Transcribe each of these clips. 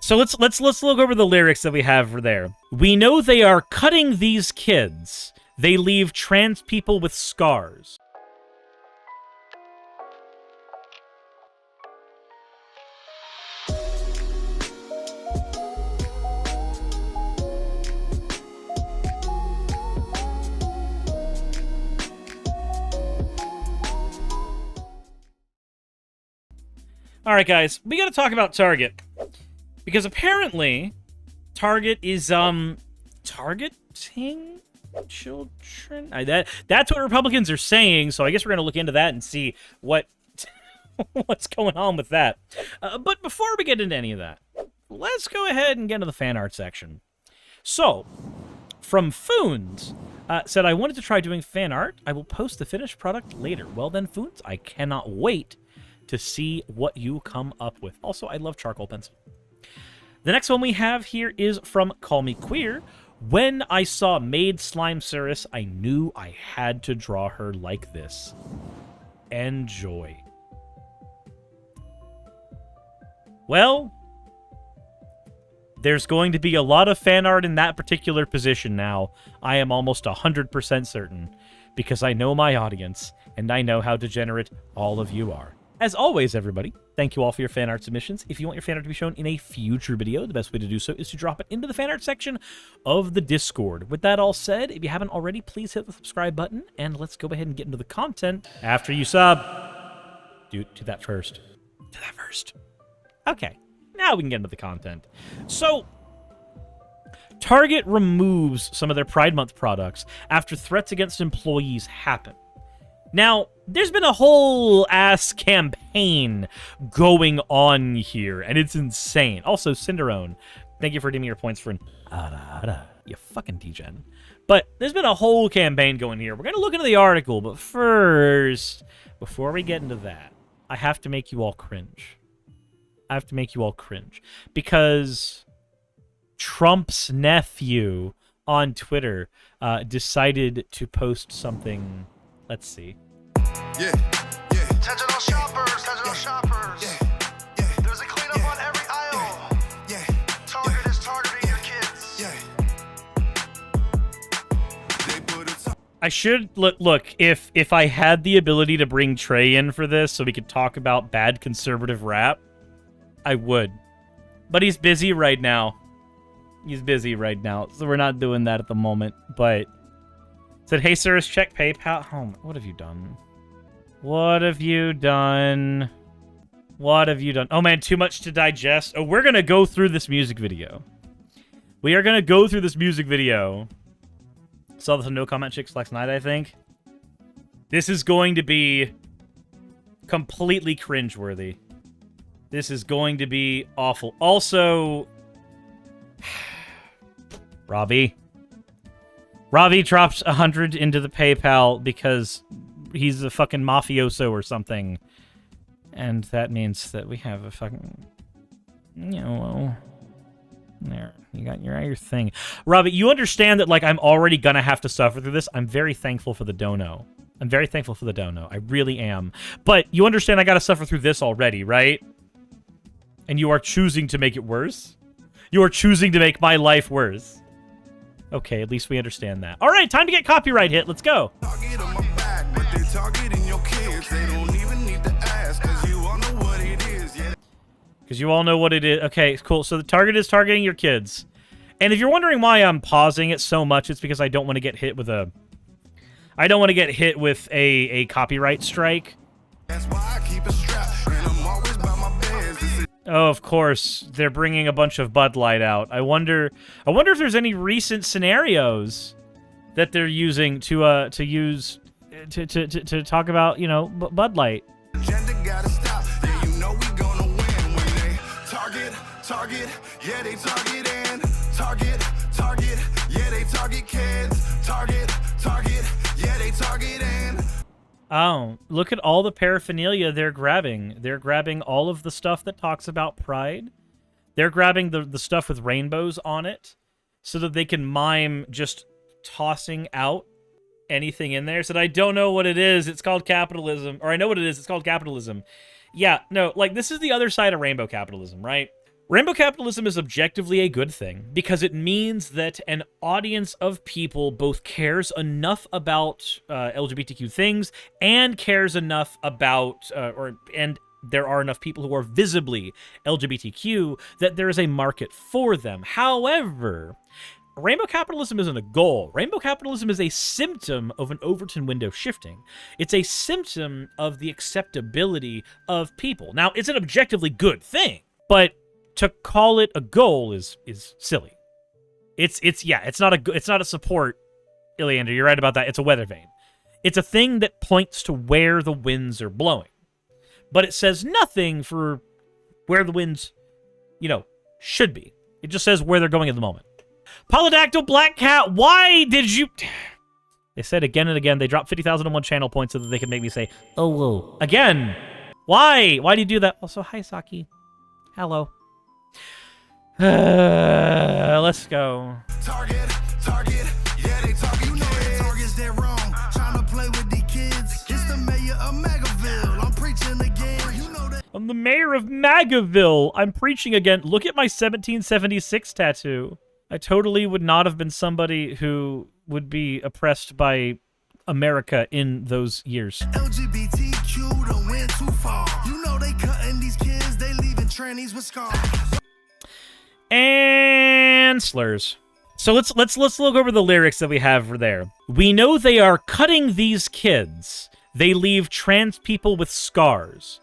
So let's look over the lyrics that we have for there. We know they are cutting these kids. They leave trans people with scars. All right, guys, we got to talk about Target. Because apparently, Target is, targeting children? That's what Republicans are saying, so I guess we're going to look into that and see what's going on with that. But before we get into any of that, let's go ahead and get into the fan art section. So, from Foons, said, I wanted to try doing fan art. I will post the finished product later. Well then, Foons, I cannot wait to see what you come up with. Also, I love charcoal pencil. The next one we have here is from Call Me Queer. When I saw Maid Slime Suris, I knew I had to draw her like this. Enjoy. Well, there's going to be a lot of fan art in that particular position now. I am almost 100% certain, because I know my audience, and I know how degenerate all of you are. As always, everybody, thank you all for your fan art submissions. If you want your fan art to be shown in a future video, the best way to do so is to drop it into the fan art section of the Discord. With that all said, if you haven't already, please hit the subscribe button, and let's go ahead and get into the content after you sub. Do that first. Do that first. Okay, now we can get into the content. So, Target removes some of their Pride Month products after threats against employees happen. Now, there's been a whole ass campaign going on here, and it's insane. Also, Cinderone, thank you for redeeming your points for you fucking degen. But there's been a whole campaign going here. We're going to look into the article, but first, before we get into that, I have to make you all cringe. I have to make you all cringe. Because Trump's nephew on Twitter decided to post something. Let's see. Yeah. Attention all shoppers. Yeah. There's a cleanup on every aisle. Yeah. Target is targeting your kids. I should look if I had the ability to bring Trey in for this so we could talk about bad conservative rap, I would. But he's busy right now. So we're not doing that at the moment, but said, hey, Suris, check PayPal. Oh, what have you done? What have you done? Oh, man, too much to digest. Oh, we're going to go through this music video. Saw this on No Comment Chicks Flex Night, I think. This is going to be completely cringeworthy. This is going to be awful. Also, Ravi dropped 100 into the PayPal because he's a fucking mafioso or something. And that means that we have a fucking, there, you got your thing. Ravi, you understand that, like, I'm already gonna have to suffer through this. I'm very thankful for the dono. I really am. But you understand I gotta suffer through this already, right? And you are choosing to make it worse? You are choosing to make my life worse. Okay, at least we understand that. All right, time to get copyright hit. Let's go. Target on my back, but they targeting your kids. They don't even need to ask, because you all know what it is. Yeah. Because you all know what it is. Okay, cool. So the target is targeting your kids. And if you're wondering why I'm pausing it so much, it's because I don't want to get hit with a... a copyright strike. That's why I keep it strapped, and I'm always by my bands. Oh, of course, they're bringing a bunch of Bud Light out. I wonder if there's any recent scenarios that they're using to talk about, Bud Light. Agenda gotta stop. Yeah, you know we gonna win when they target. Yeah, they target and target. Yeah, they target kids. Target. Yeah, they target and. Oh, look at all the paraphernalia they're grabbing. They're grabbing all of the stuff that talks about pride. They're grabbing the stuff with rainbows on it so that they can mime just tossing out anything in there. Said, I don't know what it is. It's called capitalism. Or I know what it is. It's called capitalism. Yeah, no, like, this is the other side of rainbow capitalism, right? Rainbow capitalism is objectively a good thing because it means that an audience of people both cares enough about LGBTQ things and cares enough about, and there are enough people who are visibly LGBTQ that there is a market for them. However, rainbow capitalism isn't a goal. Rainbow capitalism is a symptom of an Overton window shifting. It's a symptom of the acceptability of people. Now, it's an objectively good thing, but to call it a goal is silly. It's not a support, Iliander. You're right about that. It's a weather vane. It's a thing that points to where the winds are blowing, but it says nothing for where the winds, should be. It just says where they're going at the moment. Polydactyl Black Cat, why did you? They said again and again they dropped 50,001 channel points so that they could make me say, oh whoa, again. Why? Why do you do that? Also, hi Saki. Hello. Let's go. Target, yeah, they target. You know that target's dead wrong. Trying to play with the kids. It's the mayor of Magaville. I'm preaching again. You know that. I'm the mayor of Magaville. I'm preaching again. Look at my 1776 tattoo. I totally would not have been somebody who would be oppressed by America in those years. LGBTQ don't went too far. You know they cutting these kids. They leaving trannies with scars. And slurs. So let's look over the lyrics that we have there. We know they are cutting these kids. They leave trans people with scars.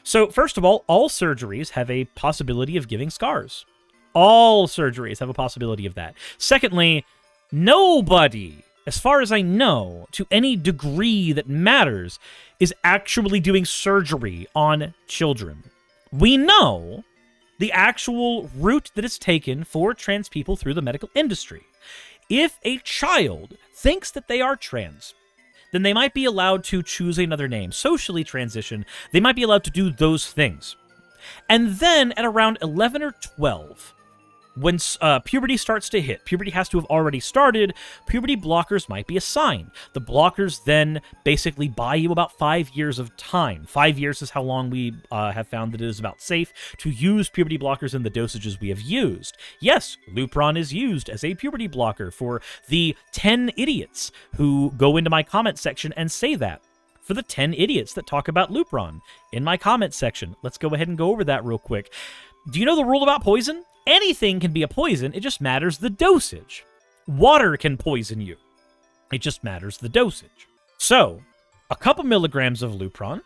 So first of all surgeries have a possibility of giving scars. All surgeries have a possibility of that. Secondly, nobody, as far as I know, to any degree that matters, is actually doing surgery on children. We know the actual route that is taken for trans people through the medical industry. If a child thinks that they are trans, then they might be allowed to choose another name, socially transition. They might be allowed to do those things. And then at around 11 or 12, when puberty starts to hit, puberty has to have already started, puberty blockers might be assigned. The blockers then basically buy you about 5 years of time. 5 years is how long we have found that it is about safe to use puberty blockers in the dosages we have used. Yes, Lupron is used as a puberty blocker for the 10 idiots who go into my comment section and say that. For the 10 idiots that talk about Lupron in my comment section. Let's go ahead and go over that real quick. Do you know the rule about poison? Anything can be a poison, it just matters the dosage. Water can poison you. It just matters the dosage. So, a couple milligrams of Lupron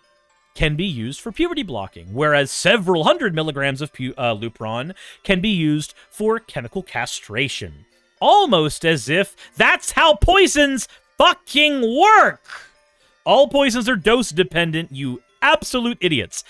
can be used for puberty blocking, whereas several hundred milligrams of Lupron can be used for chemical castration. Almost as if that's how poisons fucking work! All poisons are dose dependent, you absolute idiots.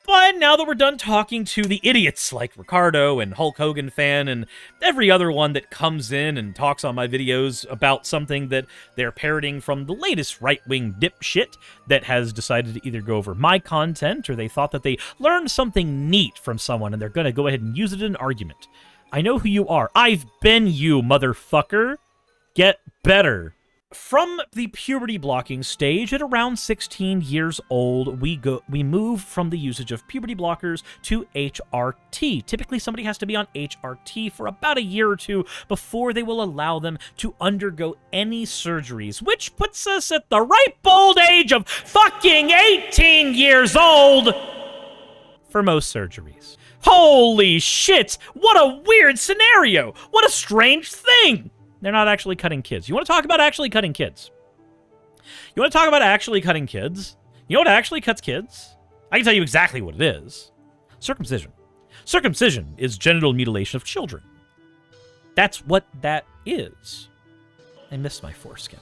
But now that we're done talking to the idiots like Ricardo and Hulk Hogan fan and every other one that comes in and talks on my videos about something that they're parroting from the latest right-wing dipshit that has decided to either go over my content or they thought that they learned something neat from someone and they're going to go ahead and use it in an argument. I know who you are. I've been you, motherfucker. Get better. From the puberty blocking stage at around 16 years old, we move from the usage of puberty blockers to HRT. Typically, somebody has to be on HRT for about a year or two before they will allow them to undergo any surgeries, which puts us at the ripe old age of fucking 18 years old for most surgeries. Holy shit! What a weird scenario! What a strange thing! They're not actually cutting kids. You want to talk about actually cutting kids? You want to talk about actually cutting kids? You know what actually cuts kids? I can tell you exactly what it is. Circumcision. Circumcision is genital mutilation of children. That's what that is. I missed my foreskin.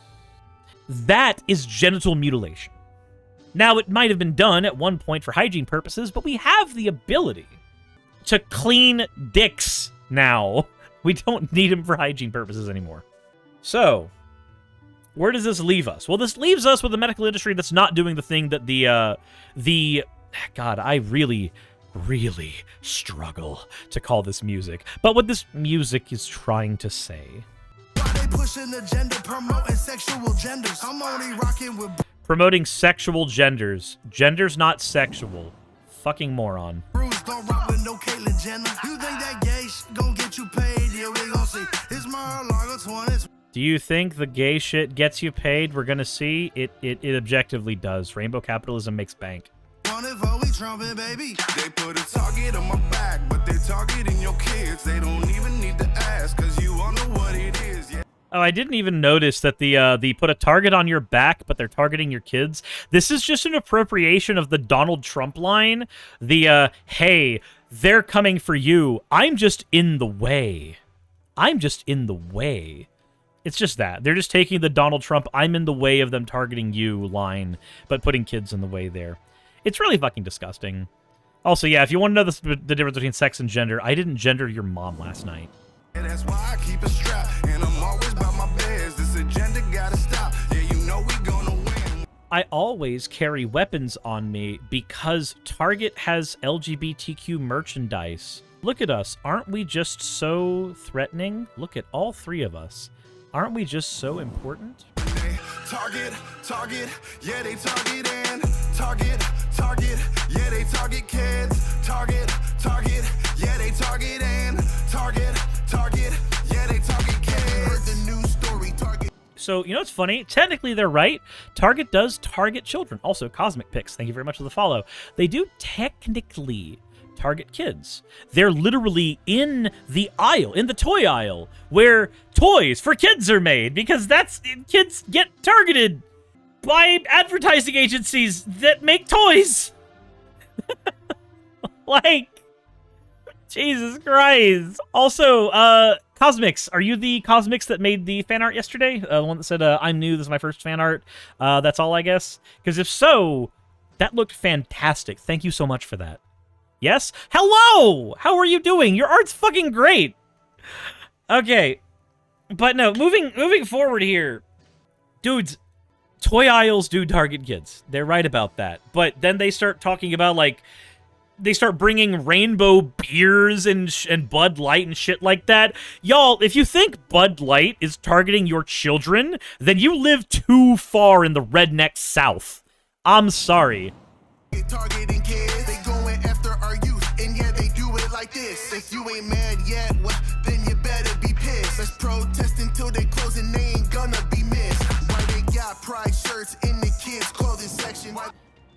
That is genital mutilation. Now, it might have been done at one point for hygiene purposes, but we have the ability to clean dicks now. We don't need them for hygiene purposes anymore. So, where does this leave us? Well, this leaves us with a medical industry that's not doing the thing that God, I really struggle to call this music. But what this music is trying to say. Why they pushing the gender, promoting sexual genders? I'm only rocking with Promoting sexual genders. Gender's not sexual. Fucking moron. Bruce, don't rock with no Caitlyn agenda. You think that gay shit gon' get you paid? Yeah, we gon' see. It's Mar-a-Lago 20. Do you think the gay shit gets you paid? We're gonna see. It objectively does. Rainbow capitalism makes bank. Trumpet, baby. They put a target on my back, but they're targeting your kids. They don't even need to ask, cause you all know what it is. Yeah. Oh, I didn't even notice that the put a target on your back, but they're targeting your kids. This is just an appropriation of the Donald Trump line. The, hey, they're coming for you. I'm just in the way. I'm just in the way. It's just that. They're just taking the Donald Trump, I'm in the way of them targeting you line, but putting kids in the way there. It's really fucking disgusting. Also, yeah, if you want to know the difference between sex and gender, I didn't gender your mom last night. And that's why I keep a strap, and I'm always by my bears. This agenda gotta stop. Yeah, you know we gonna win. I always carry weapons on me because Target has LGBTQ merchandise. Look at us. Aren't we just so threatening? Look at all three of us. Aren't we just so important? Target, target, yeah, they target and target, target, yeah, they target kids. Target, target, yeah, they target and target, target, yeah, they target kids. The news story, Target. So, you know what's funny? Technically, they're right. Target does target children. Also, Cosmic Picks, thank you very much for the follow. They do technically target kids. They're literally in the aisle, in the toy aisle, where toys for kids are made, because that's kids get targeted by advertising agencies that make toys. Like, Jesus Christ. Also, Cosmics, are you the Cosmics that made the fan art yesterday? The one that said, I'm new, this is my first fan art. That's all, I guess. Because if so, that looked fantastic. Thank you so much for that. Yes? Hello! How are you doing? Your art's fucking great! Okay. But no, moving forward here. Dudes, toy aisles do target kids. They're right about that. But then they start talking about, like, they start bringing rainbow beers and Bud Light and shit like that. Y'all, if you think Bud Light is targeting your children, then you live too far in the redneck South. I'm sorry. Targeting kids, they going after our youth, and yeah, they do it like this. If you ain't mad yet, well, then you better be pissed. Let's protest until they close and they ain't gonna be missed. Why they got pride shirts in the kids' clothing section?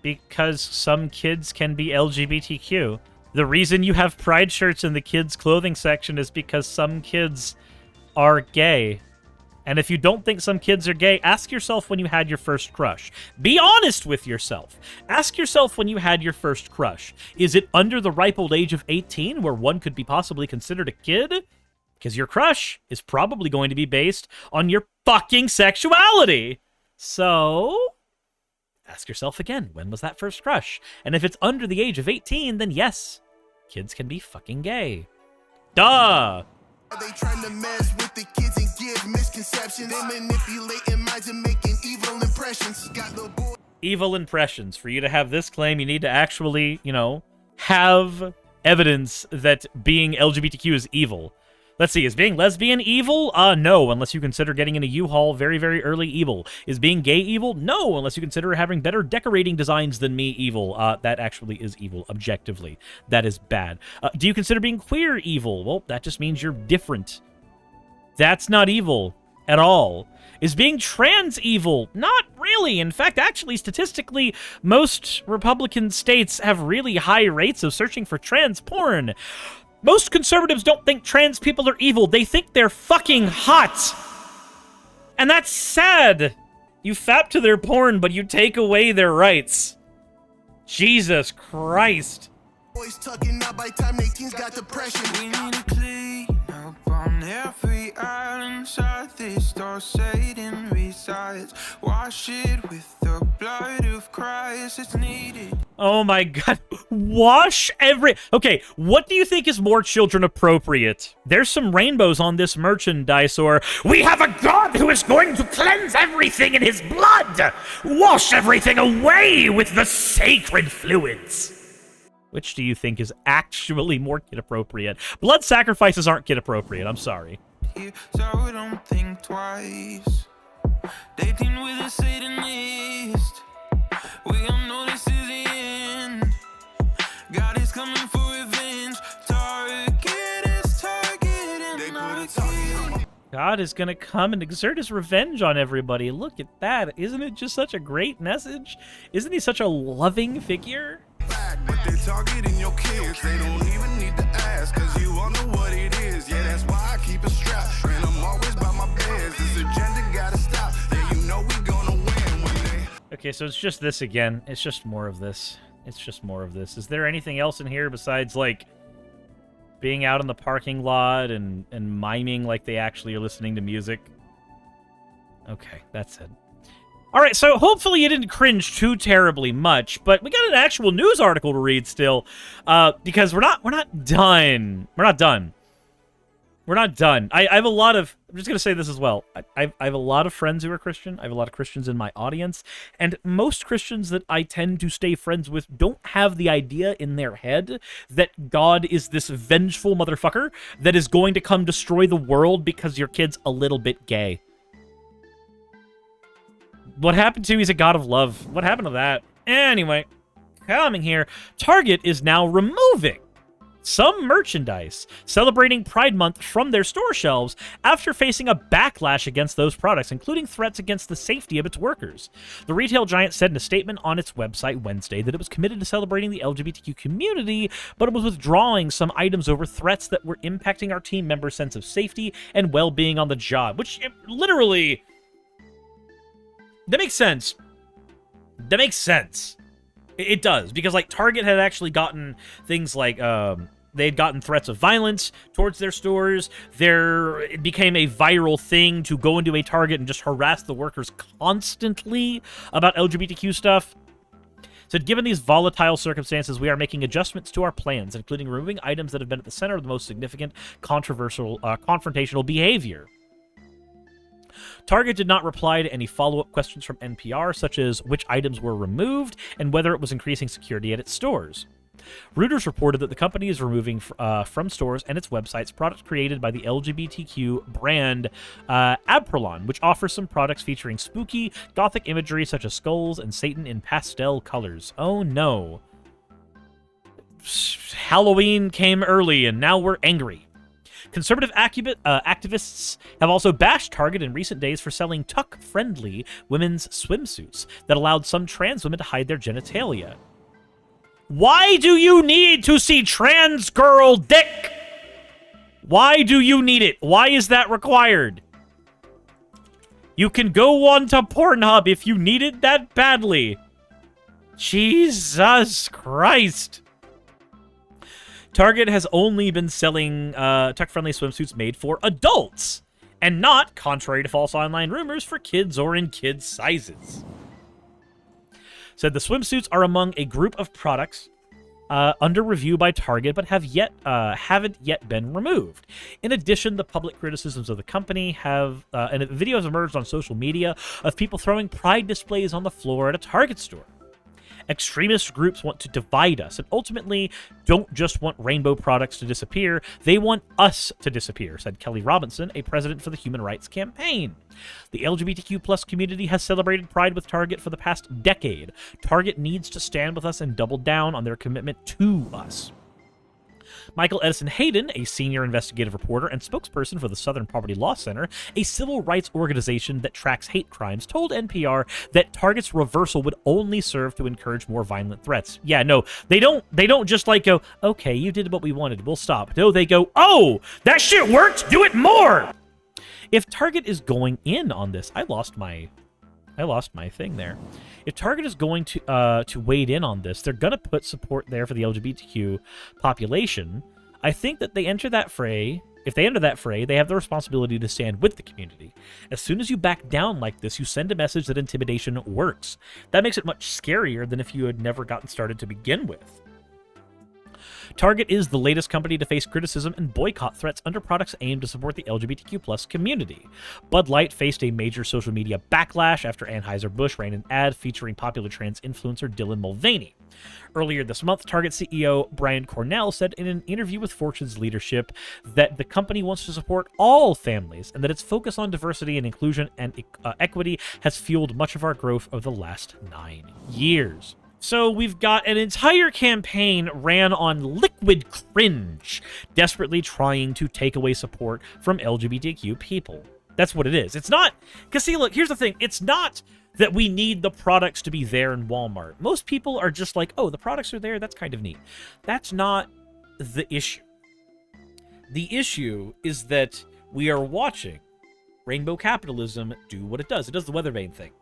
Because some kids can be LGBTQ. The reason you have pride shirts in the kids' clothing section is because some kids are gay. And if you don't think some kids are gay, ask yourself when you had your first crush. Be honest with yourself. Ask yourself when you had your first crush. Is it under the ripe old age of 18 where one could be possibly considered a kid? Because your crush is probably going to be based on your fucking sexuality. So, ask yourself again, when was that first crush? And if it's under the age of 18, then yes, kids can be fucking gay. Duh! Are they trying to mess with the kids and give misconceptions? They manipulating minds and making evil impressions. Got the boy. Evil impressions. For you to have this claim, you need to actually, you know, have evidence that being LGBTQ is evil. Let's see, is being lesbian evil? No, unless you consider getting in a U-Haul very, very early evil. Is being gay evil? No, unless you consider having better decorating designs than me evil. That actually is evil, objectively. That is bad. Do you consider being queer evil? Well, that just means you're different. That's not evil at all. Is being trans evil? Not really. In fact, actually, statistically, most Republican states have really high rates of searching for trans porn. Most conservatives don't think trans people are evil. They think they're fucking hot. And that's sad. You fap to their porn, but you take away their rights. Jesus Christ. Boys tucking out by time they teens got depression. We need to clean up on every island side. This door Satan resides. Wash it with the blood of Christ. It's needed. Oh my god. Wash every... Okay, what do you think is more children appropriate? There's some rainbows on this merchandise, or we have a God who is going to cleanse everything in his blood! Wash everything away with the sacred fluids! Which do you think is actually more kid-appropriate? Blood sacrifices aren't kid-appropriate, I'm sorry. So don't think twice. Dating with a Satanist. We all know this is the end. God is coming for revenge. God is going to come and exert his revenge on everybody. Look at that. Isn't it just such a great message? Isn't he such a loving figure? But they targeting your kids. They don't even need to ask, cause you all know what it is. Yeah, that's why I keep a strap. And I'm always by my beds. This agenda gotta stop. Yeah, you know we gonna win one day. Okay, so it's just this again. It's just more of this. It's just more of this. Is there anything else in here besides, like, being out in the parking lot and miming like they actually are listening to music? Okay, that's it. All right, so hopefully you didn't cringe too terribly much, but we got an actual news article to read still, because we're not done. We're not done. We're not done. I have a lot of... I'm just going to say this as well. I have a lot of friends who are Christian. I have a lot of Christians in my audience. And most Christians that I tend to stay friends with don't have the idea in their head that God is this vengeful motherfucker that is going to come destroy the world because your kid's a little bit gay. What happened to him? He's a god of love. What happened to that? Anyway, coming here, Target is now removing some merchandise celebrating Pride Month from their store shelves after facing a backlash against those products, including threats against the safety of its workers. The retail giant said in a statement on its website Wednesday that it was committed to celebrating the LGBTQ community, but it was withdrawing some items over threats that were impacting our team members' sense of safety and well-being on the job, which literally... That makes sense. That makes sense. It does, because, like, Target had actually gotten things like, they had gotten threats of violence towards their stores. It became a viral thing to go into a Target and just harass the workers constantly about LGBTQ stuff. So given these volatile circumstances, we are making adjustments to our plans, including removing items that have been at the center of the most significant controversial, confrontational behavior. Target did not reply to any follow-up questions from NPR, such as which items were removed and whether it was increasing security at its stores. Reuters reported that the company is removing from stores and its websites products created by the LGBTQ brand Abprolon, which offers some products featuring spooky, gothic imagery such as skulls and Satan in pastel colors. Oh no. Halloween came early and now we're angry. Conservative activists have also bashed Target in recent days for selling tuck-friendly women's swimsuits that allowed some trans women to hide their genitalia. Why do you need to see trans girl dick? Why do you need it? Why is that required? You can go on to Pornhub if you need it that badly. Jesus Christ. Target has only been selling tuck-friendly swimsuits made for adults, and not, contrary to false online rumors, for kids or in kids' sizes. Said the swimsuits are among a group of products under review by Target, but haven't yet been removed. In addition, the public criticisms of the company have, and videos emerged on social media of people throwing pride displays on the floor at a Target store. Extremist groups want to divide us and ultimately don't just want rainbow products to disappear, they want us to disappear, said Kelly Robinson, a president for the Human Rights Campaign. The LGBTQ+ community has celebrated Pride with Target for the past decade. Target needs to stand with us and double down on their commitment to us. Michael Edison Hayden, a senior investigative reporter and spokesperson for the Southern Poverty Law Center, a civil rights organization that tracks hate crimes, told NPR that Target's reversal would only serve to encourage more violent threats. Yeah, no, they don't just like go, okay, you did what we wanted, we'll stop. No, they go, oh, that shit worked, do it more! If Target is going in on this, I lost my thing there. If Target is going to wade in on this, they're going to put support there for the LGBTQ population. I think that they enter that fray. If they enter that fray, they have the responsibility to stand with the community. As soon as you back down like this, you send a message that intimidation works. That makes it much scarier than if you had never gotten started to begin with. Target is the latest company to face criticism and boycott threats under products aimed to support the LGBTQ+ community. Bud Light faced a major social media backlash after Anheuser-Busch ran an ad featuring popular trans influencer Dylan Mulvaney. Earlier this month, Target CEO Brian Cornell said in an interview with Fortune's leadership that the company wants to support all families and that its focus on diversity and inclusion and equity has fueled much of our growth over the last 9 years. So we've got an entire campaign ran on liquid cringe, desperately trying to take away support from LGBTQ people. That's what it is. It's not... Because, see, look, here's the thing. It's not that we need the products to be there in Walmart. Most people are just like, oh, the products are there, that's kind of neat. That's not the issue. The issue is that we are watching rainbow capitalism do what it does. It does the weather vane thing.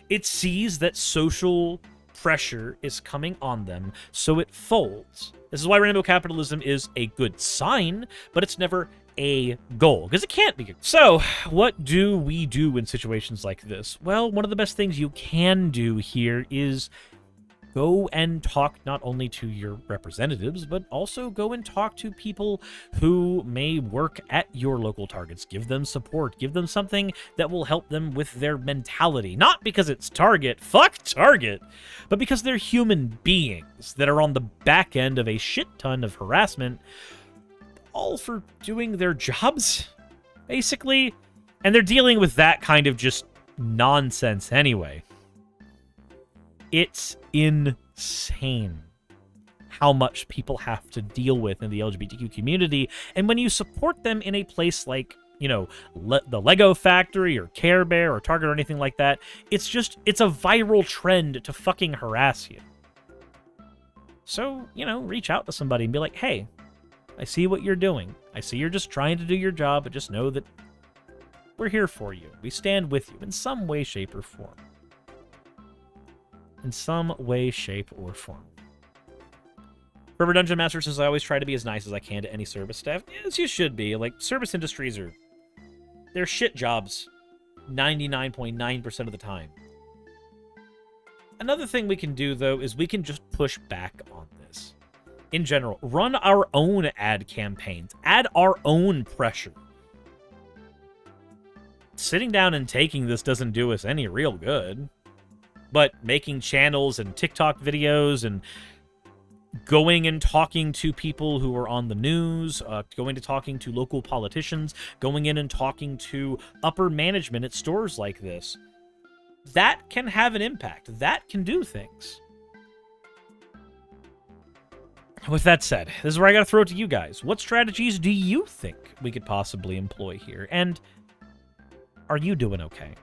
It sees that social pressure is coming on them, so it folds. This is why rainbow capitalism is a good sign, but it's never a goal, because it can't be. So, what do we do in situations like this? Well, one of the best things you can do here is go and talk not only to your representatives, but also go and talk to people who may work at your local Targets. Give them support. Give them something that will help them with their mentality. Not because it's Target, fuck Target, but because they're human beings that are on the back end of a shit ton of harassment, all for doing their jobs, basically. And they're dealing with that kind of just nonsense anyway. It's insane how much people have to deal with in the LGBTQ community. And when you support them in a place like, you know, the Lego Factory or Care Bear or Target or anything like that, it's a viral trend to fucking harass you. So, you know, reach out to somebody and be like, hey, I see what you're doing. I see you're just trying to do your job, but just know that we're here for you. We stand with you in some way, shape, or form. In some way, shape, or form. Forever Dungeon Master says, I always try to be as nice as I can to any service staff. Yes, you should be. Like, service industries they're shit jobs 99.9% of the time. Another thing we can do, though, is we can just push back on this. In general, run our own ad campaigns. Add our own pressure. Sitting down and taking this doesn't do us any real good. But making channels and TikTok videos and going and talking to people who are on the news, going to talking to local politicians, going in and talking to upper management at stores like this, that can have an impact. That can do things. With that said, this is where I gotta throw it to you guys. What strategies do you think we could possibly employ here? And are you doing okay?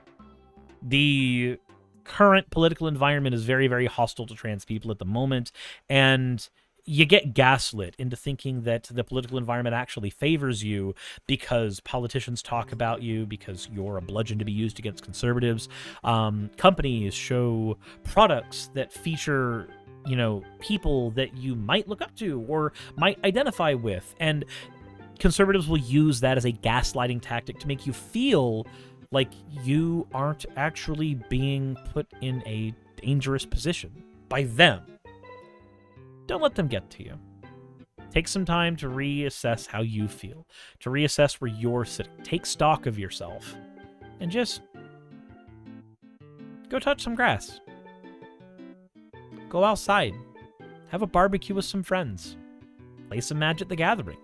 The current political environment is very, very hostile to trans people at the moment, and you get gaslit into thinking that the political environment actually favors you because politicians talk about you, because you're a bludgeon to be used against conservatives. Companies show products that feature, you know, people that you might look up to or might identify with, and conservatives will use that as a gaslighting tactic to make you feel like you aren't actually being put in a dangerous position by them. Don't let them get to you. Take some time to reassess how you feel, to reassess where you're sitting. Take stock of yourself, and just go touch some grass. Go outside. Have a barbecue with some friends. Play some Magic the Gathering.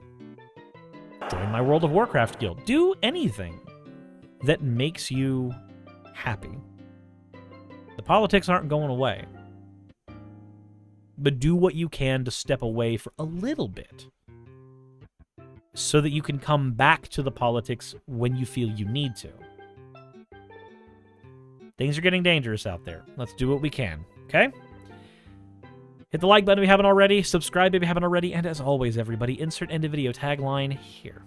Join my World of Warcraft guild. Do anything that makes you happy. The politics aren't going away. But do what you can to step away for a little bit so that you can come back to the politics when you feel you need to. Things are getting dangerous out there. Let's do what we can, okay? Hit the like button if you haven't already, subscribe if you haven't already, and as always, everybody, insert end of video tagline here.